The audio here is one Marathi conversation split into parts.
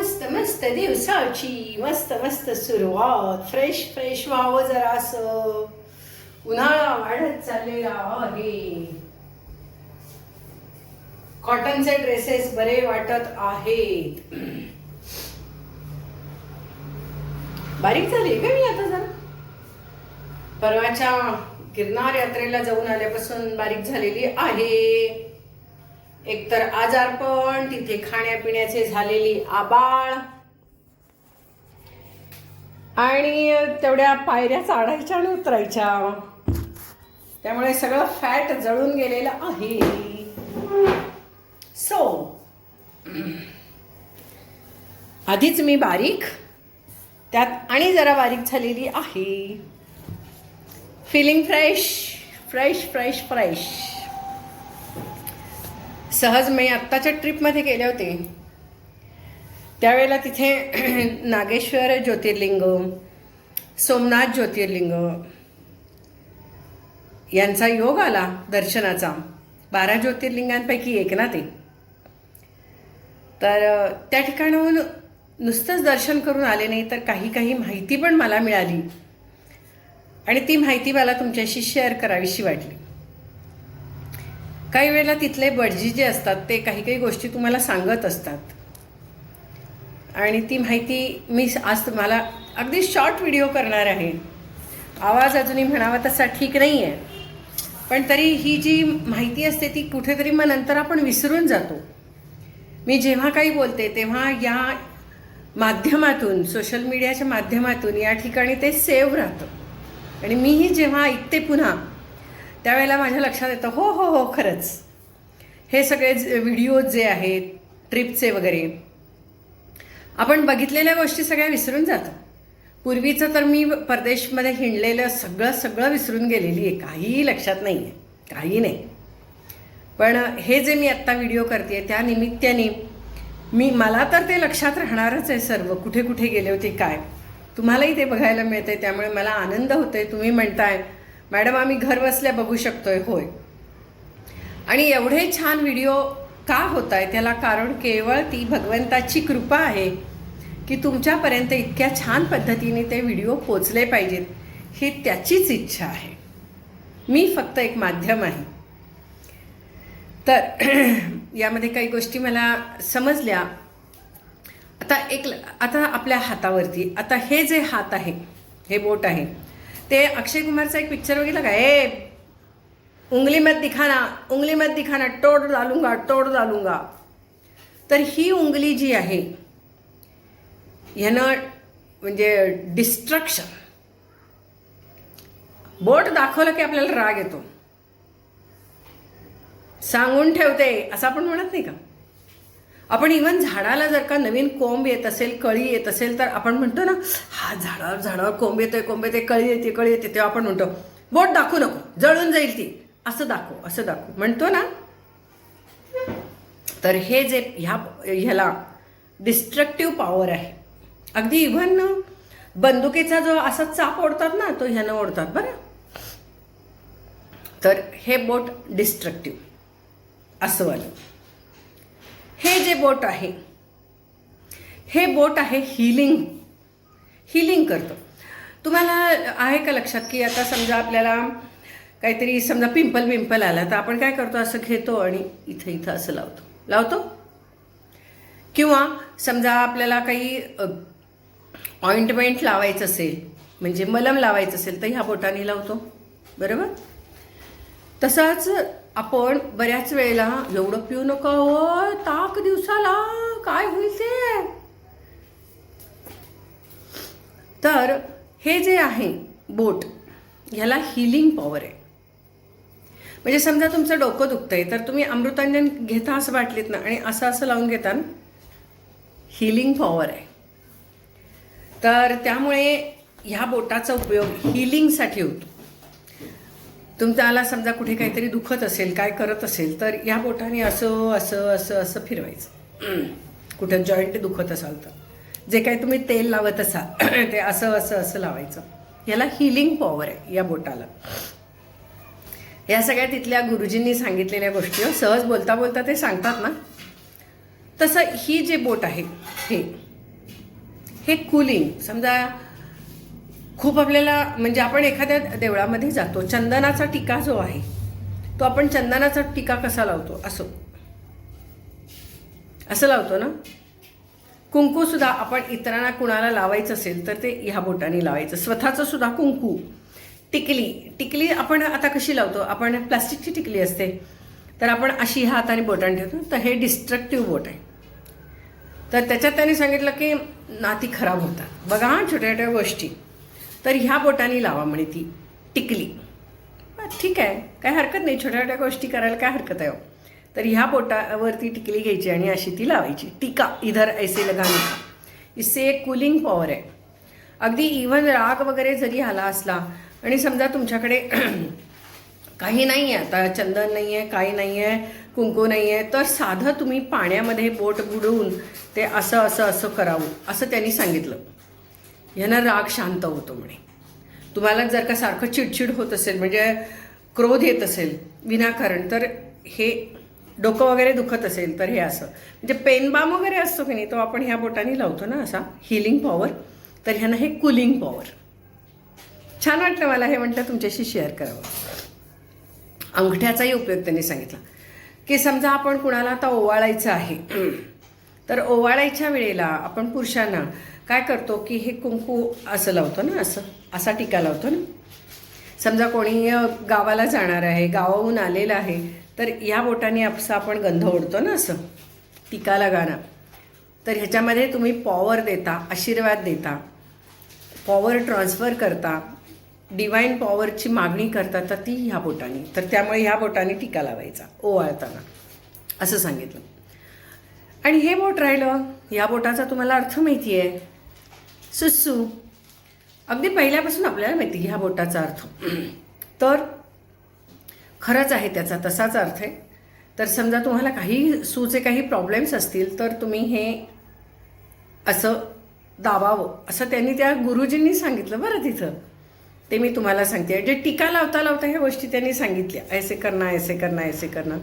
मस्त मस्त दिवसाची मस्त मस्त सुरुवात. फ्रेश फ्रेश व्हावं जरा असं. उन्हाळा वाढत चाललेला आहे. कॉटनचे ड्रेसेस बरे वाटत आहेत. बारीक झाली का मी आता जरा. परवाच्या गिरनार यात्रेला जाऊन आल्यापासून बारीक झालेली आहे. एकतर आजारपण, तिथे खाण्यापिण्याचे झालेली आबाळ, आणि तेवढ्या पायऱ्या चढायच्या आणि उतरायच्या, त्यामुळे सगळं फॅट जळून गेलेलं आहे. सो आधीच मी बारीक, त्यात आणि जरा बारीक झालेली आहे. Feeling fresh fresh fresh fresh. सहज मी आत्ताच्या ट्रिपमध्ये गेले होते, त्यावेळेला तिथे नागेश्वर ज्योतिर्लिंग, सोमनाथ ज्योतिर्लिंग यांचा योग आला दर्शनाचा. 12 ज्योतिर्लिंगांपैकी एक ना ते. तर त्या ठिकाणाहून नुसतंच दर्शन करून आले नाही, तर काही माहिती पण मला मिळाली, आणि ती माहिती मला तुमच्याशी शेअर करावीशी वाटली. काही वेळेला तिथले भटजी जे असतात ते काही गोष्टी तुम्हाला सांगत असतात, आणि ती माहिती मी आज तुम्हाला अगदी शॉर्ट व्हिडिओ करणार आहे. आवाज अजूनही म्हणावा तसा ठीक नाही आहे, पण तरी ही जी माहिती असते ती कुठेतरी मग नंतर आपण विसरून जातो. मी जेव्हा काही बोलते तेव्हा या माध्यमातून, सोशल मीडियाच्या माध्यमातून या ठिकाणी ते सेव्ह राहतं, आणि मीही जेव्हा ऐकते पुन्हा त्यावेळेला माझ्या लक्षात येतं, हो हो हो खरंच हे सगळे व्हिडिओज जे आहेत ट्रिपचे वगैरे, आपण बघितलेल्या गोष्टी सगळ्या विसरून जातो. पूर्वीचं तर मी परदेशमध्ये हिंडलेलं सगळं विसरून गेलेली आहे. काहीही लक्षात नाही आहे, काही नाही. पण हे जे मी आत्ता व्हिडिओ करते त्या निमित्ताने मला तर ते लक्षात राहणारच आहे सर्व, कुठे कुठे गेले होते काय. तुम्हालाही ते बघायला मिळते, त्यामुळे मला आनंद होतोय. तुम्ही म्हणताय मॅडम आम्ही घर बसल्या बघू शकतोय. होय, आणि एवढे छान व्हिडिओ का होत आहे त्याला कारण केवळ ती भगवंताची कृपा आहे की तुमच्यापर्यंत इतक्या छान पद्धतीने ते व्हिडिओ पोचले पाहिजेत, ही त्याचीच इच्छा आहे. मी फक्त एक माध्यम आहे. तर यामध्ये काही गोष्टी मला समजल्या. आता आपल्या हातावरती, आता हे जे हात आहे, हे बोट आहे, ते अक्षय कुमारचा एक पिक्चर बघितला का, उंगली मत दिखाना तोड़ डालूंगा. तर ही उंगली जी आहे ह्यानं म्हणजे डिस्ट्रक्शन. बोट दाखवलं की आपल्याला राग येतो, सांगून ठेवते असं आपण म्हणत नाही का. आपण इव्हन झाडाला जर का नवीन कोंब येत असेल, कळी येत असेल, तर आपण म्हणतो ना, हा झाडावर कोंब येते, कळी येते, तेव्हा आपण म्हणतो बोट दाखवू नको, जळून जाईल ती, असं दाखव म्हणतो ना. तर हे जे ह्याला डिस्ट्रक्टिव्ह पॉवर आहे. अगदी इव्हन बंदुकीचा जो असा चाप ओढतात ना, तो ह्यानं ओढतात बरं. तर हे बोट डिस्ट्रक्टिव्ह असं वालं. हे जे बोट आहे, हे बोट आहे हिलिंग करतं. तुम्हाला आहे का लक्षात की आता समजा आपल्याला काहीतरी समजा पिंपल आला, तर आपण काय करतो, असं घेतो आणि इथं असं लावतो. किंवा समजा आपल्याला काही ऑइंटमेंट लावायचं असेल, म्हणजे मलम लावायचं असेल, तर ह्या बोटाने लावतो, बरोबर. तसंच आपण बऱ्याच वेळेला एवढं पिऊ नका हो, ताक दिवसाला काय होईल ते. तर हे जे आहे बोट, ह्याला हिलिंग पॉवर आहे. म्हणजे समजा तुमचं डोकं दुखतंय, तर तुम्ही अमृतांजन घेता असं बाटलीत ना, आणि असं लावून घेता ना, हिलिंग पॉवर आहे. तर त्यामुळे ह्या बोटाचा उपयोग हिलिंगसाठी होतो. तुमच्याला समजा कुठे काहीतरी दुखत असेल, काय करत असेल, तर या बोटाने असं फिरवायचं. कुठं जॉईंट दुखत असाल तर, जे काही तुम्ही तेल लावत असाल ते असं लावायचं. याला हिलिंग पॉवर आहे या बोटाला. या सगळ्या तिथल्या गुरुजींनी सांगितलेल्या गोष्टी सहज बोलता ते सांगतात ना. तसं ही जे बोट आहे, हे हे कूलिंग. समजा खूप आपल्याला म्हणजे आपण एखाद्या देवळामध्ये जातो, चंदनाचा टिका जो आहे तो आपण चंदनाचा टिका कसा लावतो, असं लावतो ना. कुंकू सुद्धा आपण इतरांना कुणाला लावायचं असेल तर ते ह्या बोटाने लावायचं. स्वतःचं सुद्धा कुंकू. टिकली आपण आता कशी लावतो, आपण प्लास्टिकची टिकली असते तर आपण अशी ह्या हाताने बोटाने ठेवतो. तर हे डिस्ट्रक्टिव्ह बोट आहे. तर त्याच्यात त्यांनी सांगितलं की नाती खराब होतात. बघा हा, छोट्या छोट्या गोष्टी. तर ह्या बोटाने लावा म्हणे ती टिकली. ठीक आहे, काय हरकत नाही, छोट्या छोट्या गोष्टी करायला काय हरकत आहे. तर ह्या बोटावरती टिकली घ्यायची आणि अशी ती लावायची. टिका इधर ऐसे लगाने का. इससे एक कूलिंग पॉवर आहे. अगदी इव्हन राग वगैरे जरी आला असला आणि समजा तुमच्याकडे काही नाही आहे, आता चंदन नाही आहे, काही नाही आहे, कुंकू नाही आहे, तर साधं तुम्ही पाण्यामध्ये बोट बुडवून ते असं असं असं करावं असं त्यांनी सांगितलं. ह्यानं राग शांत होतो म्हणे. तुम्हाला जर का सारखं चिडचिड होत असेल, म्हणजे क्रोध येत असेल विनाकारण, तर हे डोकं वगैरे दुखत असेल तर हे असं म्हणजे पेन बाम वगैरे असतो की नाही, तो आपण ह्या बोटाने लावतो ना असा, हिलिंग पॉवर. तर ह्यानं हे कूलिंग पॉवर. छान वाटलं मला हे, म्हटलं तुमच्याशी शेअर करावं. अंगठ्याचाही उपयोग त्यांनी सांगितला की समजा आपण कुणाला आता ओवाळायचं आहे, तर ओवाळायच्या वेळेला आपण पुरुषांना काय करतो की हे कुंकू असं लावतो ना, असा टिका लावतो ना. समजा कोणी गावाला जाणार आहे, गावाहून आलेलं आहे, तर या बोटाने असं आपण गंध ओढतो ना, असं टिका लगाना. तर ह्याच्यामध्ये तुम्ही पॉवर देता, आशीर्वाद देता, पॉवर ट्रान्सफर करता, डिवाईन पॉवरची मागणी करता, तर ती ह्या बोटाने. तर त्यामुळे ह्या बोटाने टिका लावायचा ओवाळताना असं सांगितलं. आणि हे बोट राहिलं, या बोटाचा तुम्हाला अर्थ माहिती आहे, सुसू. अगदी पहिल्यापासून आपल्याला माहिती ह्या बोटाचा अर्थ. तर खरंच आहे त्याचा तसाच अर्थ आहे. तर समजा तुम्हाला काही सूचे काही प्रॉब्लेम्स असतील तर तुम्ही हे असं दाबावं, असं त्यांनी त्या गुरुजींनी सांगितलं बरं तिथं. ते मी तुम्हाला सांगते. जे टिका लावता लावता ह्या गोष्टी त्यांनी सांगितल्या, ऐसे करना ऐसे करना ऐसे करना.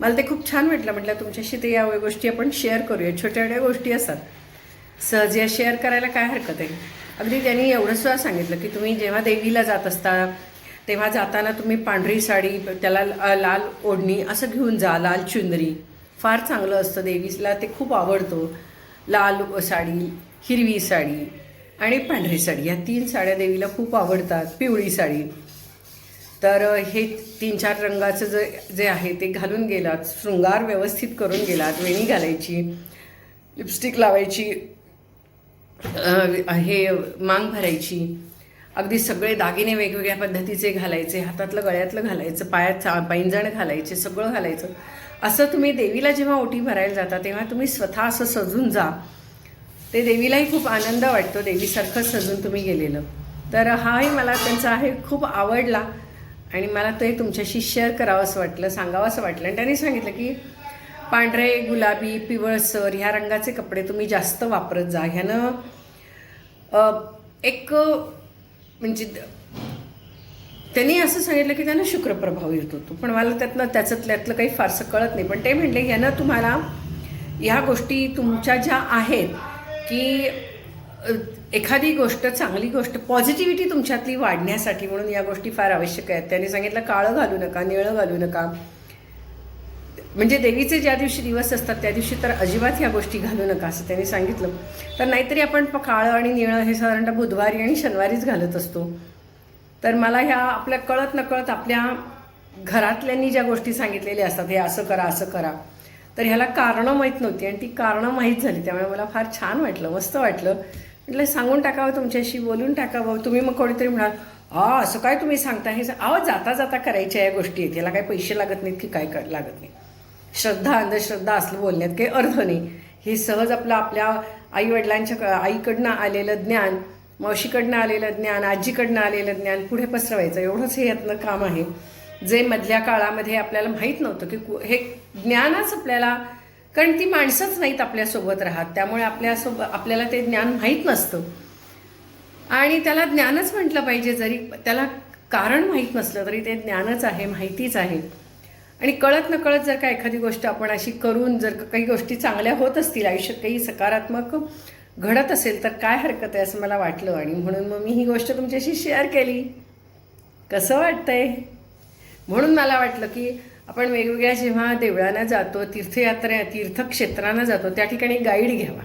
मला ते खूप छान वाटलं. म्हटलं तुमच्याशी ते या गोष्टी आपण शेअर करूया. छोट्या छोट्या गोष्टी असतात, सहज या शेअर करायला काय हरकत आहे. अगदी त्यांनी एवढं सुद्धा सांगितलं की तुम्ही जेव्हा देवीला जात असता तेव्हा जाताना तुम्ही पांढरी साडी, त्याला लाल ओढणी असं घेऊन जा, लाल चुंदरी. फार चांगलं असतं, देवीला ते खूप आवडतो. लाल साडी, हिरवी साडी आणि पांढरी साडी, या 3 साड्या देवीला खूप आवडतात. पिवळी साडी. तर हे 3-4 रंगाचं जे आहे ते घालून गेलात, शृंगार व्यवस्थित करून गेलात, वेणी घालायची, लिपस्टिक लावायची, हे मांग भरायची, अगदी सगळे दागिने वेगवेगळ्या पद्धतीचे घालायचे, हातातलं गळ्यातलं घालायचं, पायात पैंजण घालायचे, सगळं घालायचं. असं तुम्ही देवीला जेव्हा ओटी भरायला जाता तेव्हा तुम्ही स्वतः असं सजून जा. ते देवीलाही खूप आनंद वाटतो, देवीसारखं सजून तुम्ही गेलेलं. तर हाही मला त्यांचा आहे खूप आवडला आणि मला ते तुमच्याशी शेअर करावंसं वाटलं, सांगावंसं वाटलं. आणि त्यांनी सांगितलं की पांढरे, गुलाबी, पिवळसर ह्या रंगाचे कपडे तुम्ही जास्त वापरत जा. ह्यानं एक म्हणजे त्यांनी असं सांगितलं की त्यानं शुक्रप्रभाव येत होतो. पण मला त्यातलं काही फारसं कळत नाही. पण ते म्हणले ह्यानं तुम्हाला ह्या गोष्टी तुमच्या ज्या आहेत की एखादी गोष्ट, चांगली गोष्ट, पॉझिटिव्हिटी तुमच्यातली वाढण्यासाठी म्हणून या गोष्टी फार आवश्यक आहेत. त्यांनी सांगितलं काळं घालू नका, निळं घालू नका. म्हणजे देवीचे ज्या दिवशी दिवस असतात त्या दिवशी तर अजिबात ह्या गोष्टी घालू नका असं त्यांनी सांगितलं. तर नाहीतरी आपण काळं आणि निळं हे साधारणतः बुधवारी आणि शनिवारीच घालत असतो. तर मला ह्या आपल्या कळत नकळत आपल्या घरातल्यांनी ज्या गोष्टी सांगितलेल्या असतात, हे असं करा असं करा, तर ह्याला कारणं माहीत नव्हती आणि ती कारणं माहीत झाली. त्यामुळे मला फार छान वाटलं, मस्त वाटलं. म्हटलं सांगून टाकावं तुमच्याशी, बोलून टाकावं. तुम्ही मग कोणीतरी म्हणाल असं काय तुम्ही सांगता, हे जाता जाता करायच्या या गोष्टी आहेत, याला काही पैसे लागत नाहीत की काय लागत नाही. श्रद्धा अंधश्रद्धा असलं बोलण्यात काही अर्थ नाही. हे सहज आपल्या आईवडिलांच्या आईकडनं आलेलं ज्ञान, मावशीकडनं आलेलं ज्ञान, आजीकडनं आलेलं ज्ञान पुढे पसरवायचं, एवढंच हे यातनं काम आहे. जे मधल्या काळामध्ये आपल्याला माहीत नव्हतं की हे ज्ञानच आपल्याला, कारण ती माणसंच नाहीत आपल्यासोबत राहत, त्यामुळे आपल्याला ते ज्ञान माहीत नसतं. आणि त्याला ज्ञानच म्हटलं पाहिजे, जरी त्याला कारण माहीत नसलं तरी ते ज्ञानच आहे, माहितीच आहे. आणि कळत नकळत जर का एखादी गोष्ट आपण अशी करून जर काही गोष्टी चांगल्या होत असतील, आयुष्यात काही सकारात्मक घडत असेल तर काय हरकत आहे असं मला वाटलं, आणि म्हणून मग मी ही गोष्ट तुमच्याशी शेअर केली. कसं वाटतंय? म्हणून मला वाटलं की आपण वेगवेगळ्या जेव्हा देवळांना जातो, तीर्थक्षेत्रांना जातो, त्या ठिकाणी गाईड घ्यावा.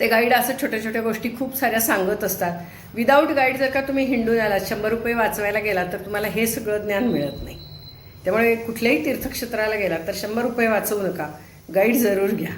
ते गाईड असं छोट्या छोट्या गोष्टी खूप साऱ्या सांगत असतात. विदाऊट गाईड जर का तुम्ही हिंडून आलात, 100 रुपये वाचवायला गेलात, तर तुम्हाला हे सगळं ज्ञान मिळत नाही. त्यामुळे कुठल्याही तीर्थक्षेत्राला गेलात तर 100 रुपये वाचवू नका, गाईड जरूर घ्या.